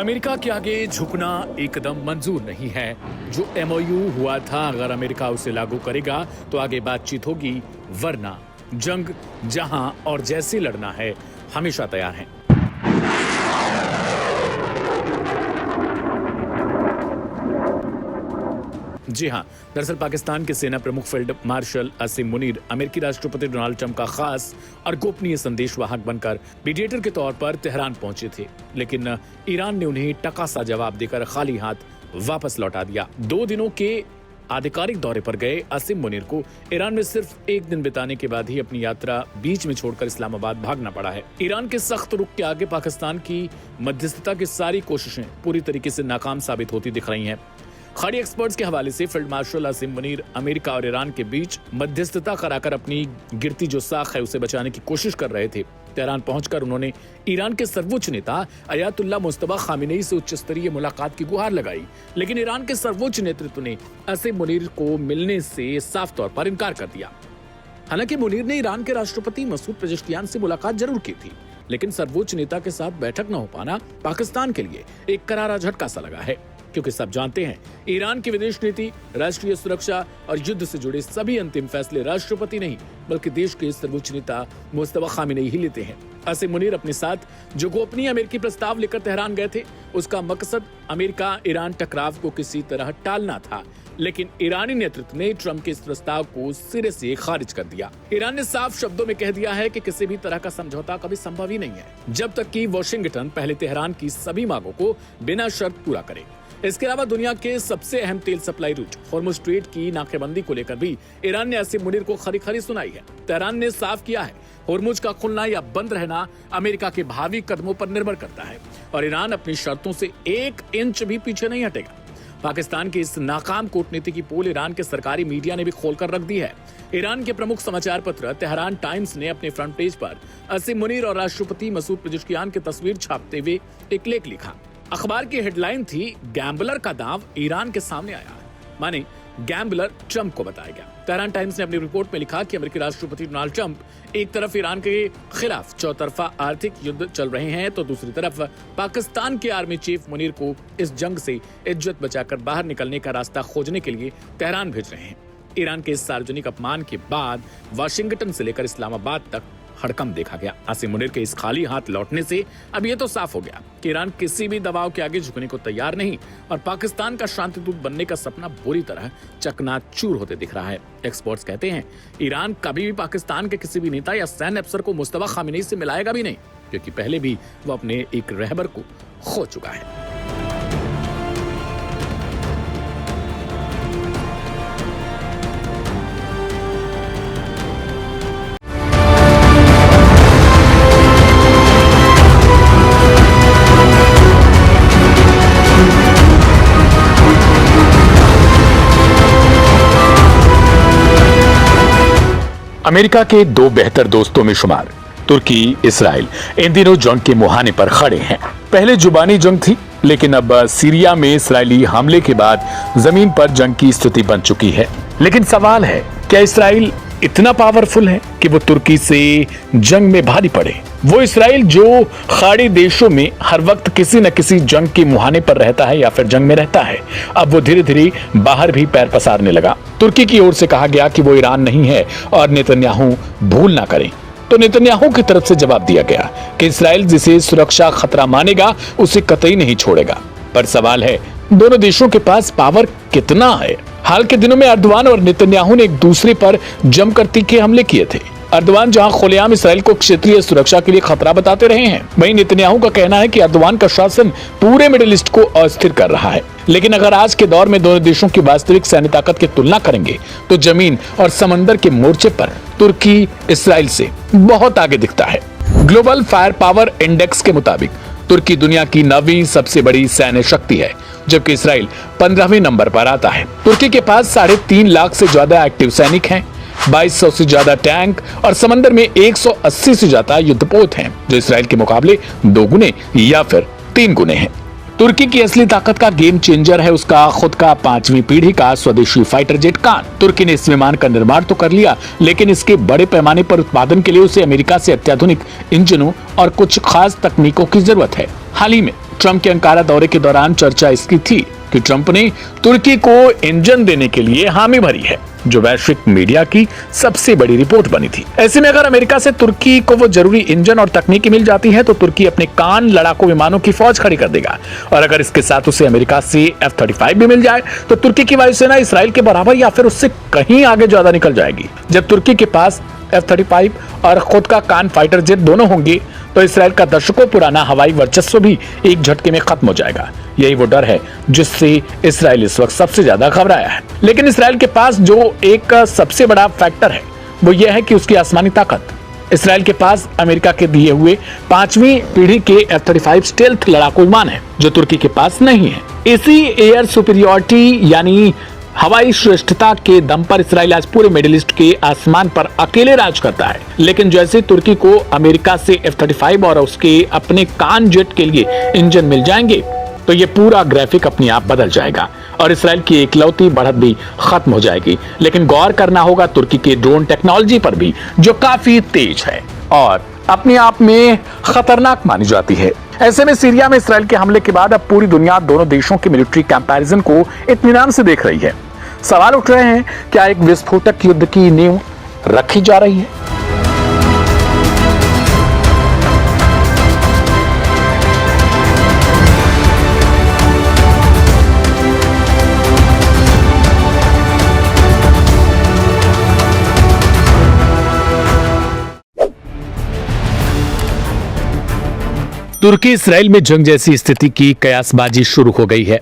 America के आगे झुकना एकदम मंजूर नहीं है। जो एमओयू हुआ था, अगर अमेरिका उसे लागू करेगा तो आगे बातचीत होगी, वरना जंग जहां और जैसे लड़ना है हमेशा तैयार हैं। जी हां, दरअसल पाकिस्तान के सेना प्रमुख फील्ड मार्शल असीम मुनीर अमेरिकी राष्ट्रपति डोनाल्ड ट्रंप का खास और गोपनीय संदेशवाहक बनकर मीडिएटर के तौर पर तेहरान पहुंचे थे, लेकिन ईरान ने उन्हें टका सा जवाब देकर खाली हाथ वापस लौटा दिया। 2 दिनों के आधिकारिक दौरे पर गए असीम मुनीर को ईरान में सिर्फ 1 दिन बिताने के बाद ही अपनी यात्रा बीच में छोड़कर इस्लामाबाद भागना पड़ा है। ईरान के सख्त रुख के आगे पाकिस्तान की मध्यस्थता की सारी कोशिशें पूरी तरीके से नाकाम साबित होती दिख रही हैं। खाड़ी एक्सपर्ट्स के हवाले से फील्ड मार्शल असीम मुनीर अमेरिका और ईरान के बीच मध्यस्थता कराकर अपनी गिरती जो साख है उसे बचाने की कोशिश कर रहे थे। तेहरान पहुंचकर उन्होंने ईरान के सर्वोच्च नेता अयातुल्लाह मुस्तफा खामेनेई से उच्च स्तरीय मुलाकात की गुहार लगाई, लेकिन ईरान के सर्वोच्च नेतृत्व ने असीम मुनीर को मिलने से साफ तौर पर इनकार कर दिया। हालांकि मुनीर ने ईरान के राष्ट्रपति मसूद पेजेश्कियान से मुलाकात जरूर की थी, लेकिन सर्वोच्च नेता के साथ बैठक न हो पाना पाकिस्तान के लिए एक करारा झटका सा लगा है, क्योंकि सब जानते हैं ईरान की विदेश नीति, राष्ट्रीय सुरक्षा और युद्ध से जुड़े सभी अंतिम फैसले राष्ट्रपति नहीं बल्कि देश के सर्वोच्च नेता मुस्तफा खामेनेई ही लेते हैं। असीम मुनीर अपने साथ जो गोपनीय अमेरिकी प्रस्ताव लेकर तेहरान गए थे, उसका मकसद अमेरिका ईरान टकराव को किसी तरह टालना था, लेकिन ईरानी नेतृत्व ने ट्रंप के इस प्रस्ताव को सिरे से खारिज कर दिया। ईरान ने साफ शब्दों में कह दिया है कि किसी भी तरह का समझौता कभी संभव ही नहीं है, जब तक कि वॉशिंगटन पहले तेहरान की सभी मांगों को बिना शर्त पूरा करे। इसके अलावा दुनिया के सबसे अहम तेल सप्लाई रूट हॉर्मुज़ स्ट्रेट की नाकेबंदी को लेकर भी ईरान ने असीम मुनीर को खरी सुनाई है। तेहरान ने साफ किया है, हॉर्मुज़ का खुलना या बंद रहना अमेरिका के भावी कदमों पर निर्भर करता है और ईरान अपनी शर्तों से 1 इंच भी पीछे नहीं हटेगा। पाकिस्तान की इस नाकाम कूटनीति की पोल ईरान के सरकारी मीडिया ने भी खोलकर रख दी है। ईरान के प्रमुख समाचार पत्र तेहरान टाइम्स ने अपने फ्रंट पेज पर असीम मुनीर और राष्ट्रपति मसूद पेजेश्कियान की तस्वीर छापते हुए एक लेख लिखा। अखबार की हेडलाइन थी, गैम्बलर का दांव ईरान के सामने आया, माने गैम्बलर ट्रंप को बताया गया। तेहरान टाइम्स ने अपनी रिपोर्ट में लिखा कि अमेरिकी राष्ट्रपति डोनाल्ड ट्रंप एक तरफ ईरान के खिलाफ चौतरफा आर्थिक युद्ध चल रहे हैं, तो दूसरी तरफ पाकिस्तान के आर्मी चीफ मुनीर को इस जंग से इज्जत बचाकर बाहर निकलने का रास्ता खोजने के लिए तेहरान भेज रहे हैं। ईरान के इस सार्वजनिक अपमान के बाद वाशिंगटन से लेकर इस्लामाबाद तक हड़कंप देखा गया। असीम मुनीर के इस खाली हाथ लौटने से अब ये तो साफ हो गया कि ईरान किसी भी दबाव के आगे झुकने को तैयार नहीं और पाकिस्तान का शांतिदूत बनने का सपना बुरी तरह चकनाचूर होते दिख रहा है। एक्सपर्ट्स कहते हैं ईरान कभी भी पाकिस्तान के किसी भी नेता या सैन्य अफसर को मुस्तफा खामेनेई से मिलाएगा भी नहीं, क्योंकि पहले भी वो अपने एक रहबर को खो चुका है। अमेरिका के 2 बेहतर दोस्तों में शुमार तुर्की, इसराइल इन दिनों जंग के मुहाने पर खड़े हैं। पहले जुबानी जंग थी, लेकिन अब सीरिया में इसराइली हमले के बाद जमीन पर जंग की स्थिति बन चुकी है। लेकिन सवाल है, क्या इसराइल इतना पावरफुल है कि वो तुर्की से जंग में भारी पड़े? वो इसराइल जो खाड़ी देशों में हर वक्त किसी न किसी जंग के मुहाने पर रहता है या फिर जंग में रहता है, अब वो धीरे धीरे बाहर भी पैर पसारने लगा। तुर्की की ओर से कहा गया कि वो ईरान नहीं है और नेतन्याहू भूल ना करें, तो नेतन्याहू की तरफ से जवाब दिया गया कि इसराइल जिसे सुरक्षा खतरा मानेगा उसे कतई नहीं छोड़ेगा। पर सवाल है, दोनों देशों के पास पावर कितना है? हाल के दिनों में अर्दवान और नेतन्याहू ने एक दूसरे पर जमकर तीखे हमले किए थे। अर्दवान जहां खुलेआम इसराइल को क्षेत्रीय सुरक्षा के लिए खतरा बताते रहे हैं, वहीं नेतन्याहू का कहना है कि अर्दवान का शासन पूरे मिडिल ईस्ट को अस्थिर कर रहा है। लेकिन अगर आज के दौर में दोनों देशों की वास्तविक सैन्य ताकत की तुलना करेंगे तो जमीन और समंदर के मोर्चे पर तुर्की इसराइल से बहुत आगे दिखता है। ग्लोबल फायर पावर इंडेक्स के मुताबिक तुर्की दुनिया की 9वीं सबसे बड़ी सैन्य शक्ति है, जबकि इसराइल 15वें नंबर पर आता है। तुर्की के पास 3.5 लाख से ज्यादा एक्टिव सैनिक हैं, 2200 से ज्यादा टैंक और समंदर में 180 से ज्यादा युद्धपोत हैं, जो इसराइल के मुकाबले 2 गुने या फिर 3 गुने हैं। तुर्की की असली ताकत का गेम चेंजर है उसका खुद का 5वीं पीढ़ी का स्वदेशी फाइटर जेट कान। तुर्की ने इस विमान का निर्माण तो कर लिया, लेकिन इसके बड़े पैमाने पर उत्पादन के लिए उसे अमेरिका से अत्याधुनिक इंजनों और कुछ खास तकनीकों की जरूरत है। हाल ही में ट्रंप के अंकारा दौरे के दौरान चर्चा इसकी थी कि ट्रंप ने तुर्की को इंजन देने के लिए हामी भरी है, जो वैश्विक मीडिया की सबसे बड़ी रिपोर्ट बनी थी। ऐसे में अगर अमेरिका से तुर्की को वो जरूरी इंजन और तकनीकी मिल जाती है तो तुर्की अपने कान लड़ाकू विमानों की फौज खड़ी कर देगा, और अगर इसके साथ उसे अमेरिका से F-35 भी मिल जाए तो तुर्की की वायुसेना इसराइल के बराबर या फिर उससे कहीं आगे ज्यादा निकल जाएगी। जब तुर्की के पास F-35 और खुद का कान फाइटर जेट दोनों होंगे तो इसराइल का दशकों पुराना हवाई वर्चस्व भी एक झटके में खत्म हो जाएगा। यही वो डर है जिससे इसराइल इस वक्त सबसे ज्यादा घबराया है। लेकिन इसराइल के पास जो एक सबसे बड़ा फैक्टर है वो ये है कि उसकी आसमानी ताकत। इसराइल के पास अमेरिका के दिए हुए 5वीं पीढ़ी के F-35 स्टेल्थ लड़ाकू विमान है, जो तुर्की के पास नहीं है। इसी एयर सुपीरियरिटी यानी हवाई श्रेष्ठता के दम पर इसराइल आज पूरे मिडिल ईस्ट के आसमान पर अकेले राज करता है। लेकिन जैसे तुर्की को अमेरिका से F-35 और उसके अपने कान जेट के लिए इंजन मिल जाएंगे तो ये पूरा ग्राफिक अपने आप बदल जाएगा और इसराइल की इकलौती बढ़त भी खत्म हो जाएगी। लेकिन गौर करना होगा तुर्की के ड्रोन टेक्नोलॉजी पर भी, जो काफी तेज है और अपने आप में खतरनाक मानी जाती है। ऐसे में सीरिया में इसराइल के हमले के बाद अब पूरी दुनिया दोनों देशों के मिलिट्री कंपैरिजन को इत्मीनान से देख रही है। सवाल उठ रहे हैं, क्या एक विस्फोटक युद्ध की नींव रखी जा रही है? तुर्की इसराइल में जंग जैसी स्थिति की कयासबाजी शुरू हो गई है।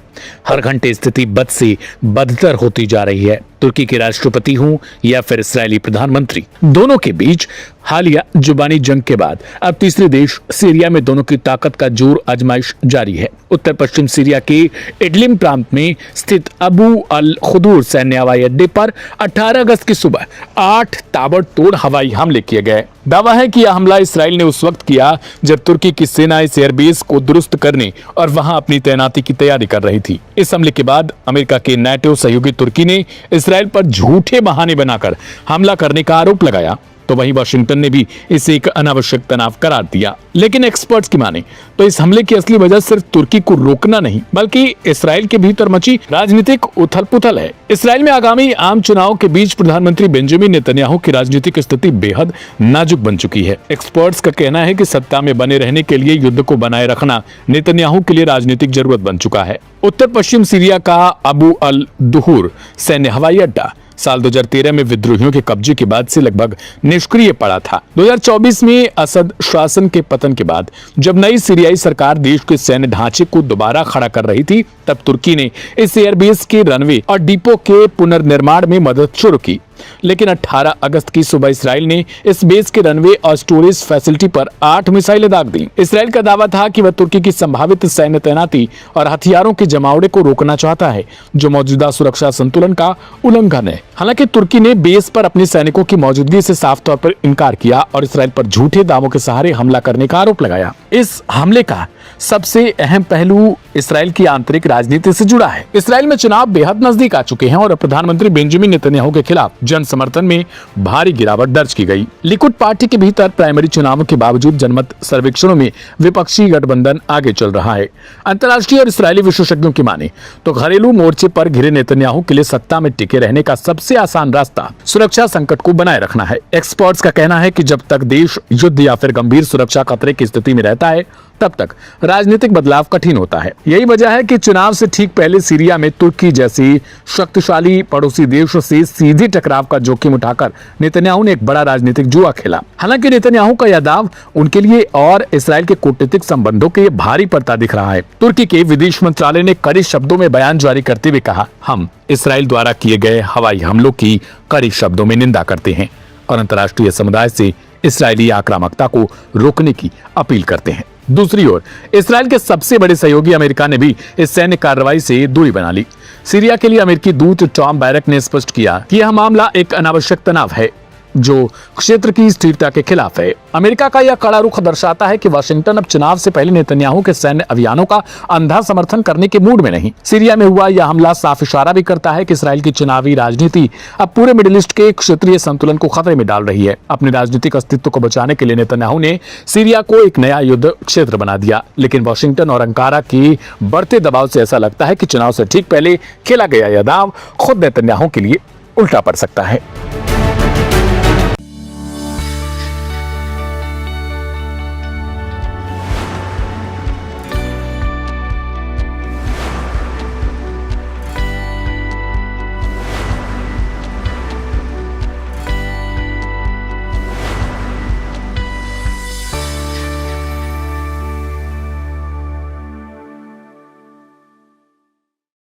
हर घंटे स्थिति बद से बदतर होती जा रही है। तुर्की के राष्ट्रपति हों या फिर इस्राएली प्रधानमंत्री, दोनों के बीच हालिया जुबानी जंग के बाद अब तीसरे देश सीरिया में दोनों की ताकत का जोर आजमाइश जारी है। उत्तर पश्चिम सीरिया के इडलिम प्रांत में स्थित अबू अल खुदूर सैन्य हवाई अड्डे पर 18 अगस्त की सुबह 8 ताबड़तोड़ हवाई हमले किए गए। दावा है कि यह हमला इसराइल ने उस वक्त किया जब तुर्की की सेना इस एयरबेस को दुरुस्त करने और वहां अपनी तैनाती की तैयारी कर रही थी। इस हमले के बाद अमेरिका के नाटो सहयोगी तुर्की ने इसराइल पर झूठे बहाने बनाकर हमला करने का आरोप लगाया, तो वहीं वाशिंगटन ने भी इसे एक अनावश्यक तनाव करार दिया। लेकिन एक्सपर्ट्स की माने तो इस हमले की असली वजह सिर्फ तुर्की को रोकना नहीं, बल्कि इसराइल के भीतर मची राजनीतिक उथल-पुथल है। इसराइल में आगामी आम चुनाव के बीच प्रधानमंत्री बेंजामिन नेतन्याहू की राजनीतिक स्थिति बेहद नाजुक बन चुकी है। एक्सपर्ट्स का कहना है कि सत्ता में बने रहने के लिए युद्ध को बनाए रखना नेतन्याहू के लिए राजनीतिक जरूरत बन चुका है। उत्तर पश्चिम सीरिया का अबू अल दुहूर सैन्य हवाई अड्डा साल 2013 में विद्रोहियों के कब्जे के बाद से लगभग निष्क्रिय पड़ा था। 2024 में असद शासन के पतन के बाद जब नई सीरियाई सरकार देश के सैन्य ढांचे को दोबारा खड़ा कर रही थी, तब तुर्की ने इस एयरबेस के रनवे और डिपो के पुनर्निर्माण में मदद शुरू की। लेकिन 18 अगस्त की सुबह इसराइल ने इस बेस के रनवे और स्टोरेज फैसिलिटी पर 8 मिसाइलें दाग दी। इसराइल का दावा था कि वह तुर्की की संभावित सैन्य तैनाती और हथियारों के जमावड़े को रोकना चाहता है, जो मौजूदा सुरक्षा संतुलन का उल्लंघन है। हालांकि तुर्की ने बेस पर अपने सैनिकों की मौजूदगी से साफ तौर पर इनकार किया और इसराइल पर झूठे दावों के सहारे हमला करने का आरोप लगाया। इस हमले का सबसे अहम पहलू इसराइल की आंतरिक राजनीति से जुड़ा है। इसराइल में चुनाव बेहद नजदीक आ चुके हैं और प्रधानमंत्री बेंजामिन नेतन्याहू के खिलाफ जन समर्थन में भारी गिरावट दर्ज की गई। लिकुड पार्टी के भीतर प्राइमरी चुनावों के बावजूद जनमत सर्वेक्षणों में विपक्षी गठबंधन आगे चल रहा है। अंतर्राष्ट्रीय और इसराइली विशेषज्ञों की माने तो घरेलू मोर्चे पर घिरे नेतन्याहू के लिए सत्ता में टिके रहने का सबसे आसान रास्ता सुरक्षा संकट को बनाए रखना है। एक्सपर्ट्स का कहना है कि जब तक देश युद्ध या फिर गंभीर सुरक्षा खतरे की स्थिति में रहता है, तब तक राजनीतिक बदलाव कठिन होता है। यही वजह है कि चुनाव से ठीक पहले सीरिया में तुर्की जैसी शक्तिशाली पड़ोसी देश से सीधे टकराव का जोखिम उठाकर नेतन्याहू ने एक बड़ा राजनीतिक जुआ खेला। हालांकि नेतन्याहू का यह दाव उनके लिए और इसराइल के कूटनीतिक संबंधों के भारी पड़ता दिख रहा है। तुर्की के विदेश मंत्रालय ने कड़े शब्दों में बयान जारी करते हुए कहा, हम इसराइल द्वारा किए गए हवाई हमलों की कड़े शब्दों में निंदा करते हैं और अंतर्राष्ट्रीय समुदाय से इसराइली आक्रामकता को रोकने की अपील करते हैं। दूसरी ओर इसराइल के सबसे बड़े सहयोगी अमेरिका ने भी इस सैन्य कार्रवाई से दूरी बना ली। सीरिया के लिए अमेरिकी दूत टॉम बैरक ने स्पष्ट किया कि यह मामला एक अनावश्यक तनाव है। जो क्षेत्र की स्थिरता के खिलाफ है। अमेरिका का यह कड़ा रुख दर्शाता है कि वाशिंगटन अब चुनाव से पहले नेतन्याहू के सैन्य अभियानों का अंधा समर्थन करने के मूड में नहीं। सीरिया में हुआ यह हमला साफ इशारा भी करता है कि इसराइल की चुनावी राजनीति अब पूरे मिडिल ईस्ट के क्षेत्रीय संतुलन को खतरे में डाल रही है। अपने राजनीतिक अस्तित्व को बचाने के लिए नेतन्याहू ने सीरिया को एक नया युद्ध क्षेत्र बना दिया, लेकिन वाशिंगटन और अंकारा की बढ़ते दबाव से ऐसा लगता है कि चुनाव से ठीक पहले खेला गया यह दांव खुद नेतन्याहू के लिए उल्टा पड़ सकता है।